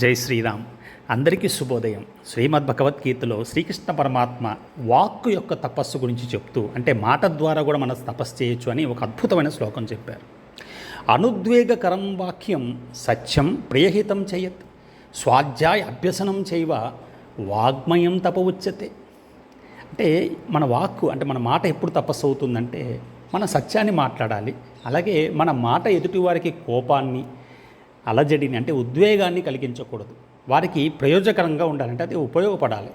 జై శ్రీరామ్. అందరికీ శుభోదయం. శ్రీమద్ భగవద్గీతలో శ్రీకృష్ణ పరమాత్మ వాక్కు యొక్క తపస్సు గురించి చెప్తూ, అంటే మాట ద్వారా కూడా మనం తపస్సు చేయొచ్చు అని ఒక అద్భుతమైన శ్లోకం చెప్పారు. అనుద్వేగకరం వాక్యం సత్యం ప్రియహితం చేయత్ స్వాధ్యాయ అభ్యసనం చేయవ వాగ్మయం తప ఉచ్యతే. అంటే మన వాక్కు, అంటే మన మాట ఎప్పుడు తపస్సు అవుతుందంటే మన సత్యాన్ని మాట్లాడాలి. అలాగే మన మాట ఎదుటివారికి కోపాన్ని, అలజడిని, అంటే ఉద్వేగాన్ని కలిగించకూడదు. వారికి ప్రయోజకరంగా ఉండాలంటే అది ఉపయోగపడాలి.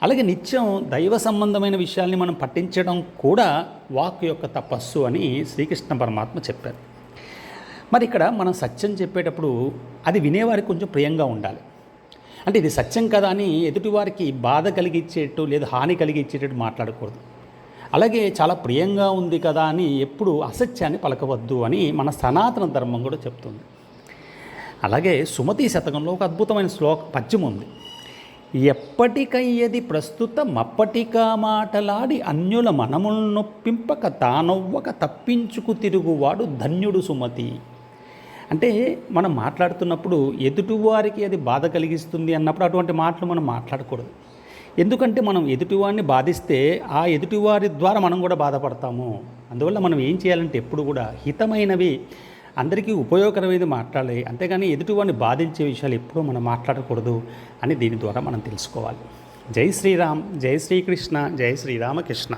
అలాగే నిత్యం దైవ సంబంధమైన విషయాల్ని మనం పఠించడం కూడా వాక్ యొక్క తపస్సు అని శ్రీకృష్ణ పరమాత్మ చెప్పారు. మరి ఇక్కడ మనం సత్యం చెప్పేటప్పుడు అది వినేవారికి కొంచెం ప్రియంగా ఉండాలి. అంటే ఇది సత్యం కదా అని ఎదుటివారికి బాధ కలిగించేట్టు లేదా హాని కలిగించేటట్టు మాట్లాడకూడదు. అలాగే చాలా ప్రియంగా ఉంది కదా అని ఎప్పుడు అసత్యాన్ని పలకవద్దు అని మన సనాతన ధర్మం కూడా చెప్తుంది. అలాగే సుమతి శతకంలో ఒక అద్భుతమైన పద్యం ఉంది. ఎప్పటికయ్యది ప్రస్తుతం అప్పటికా మాటలాడి అన్యుల మనములు నొప్పింపక తానవ్వక తప్పించుకు తిరుగువాడు ధన్యుడు సుమతి. అంటే మనం మాట్లాడుతున్నప్పుడు ఎదుటివారికి అది బాధ కలిగిస్తుంది అన్నప్పుడు అటువంటి మాటలు మనం మాట్లాడకూడదు. ఎందుకంటే మనం ఎదుటివారిని బాధిస్తే ఆ ఎదుటివారి ద్వారా మనం కూడా బాధపడతాము. అందువల్ల మనం ఏం చేయాలంటే ఎప్పుడు కూడా హితమైనవి, అందరికీ ఉపయోగకరమైనది మాట్లాడాలి. అంతేగాని ఎదుటివారిని బాధించే విషయాలు ఎప్పుడూ మనం మాట్లాడకూడదు అని దీని ద్వారా మనం తెలుసుకోవాలి. జై శ్రీరామ్, జై శ్రీకృష్ణ, జై శ్రీరామకృష్ణ.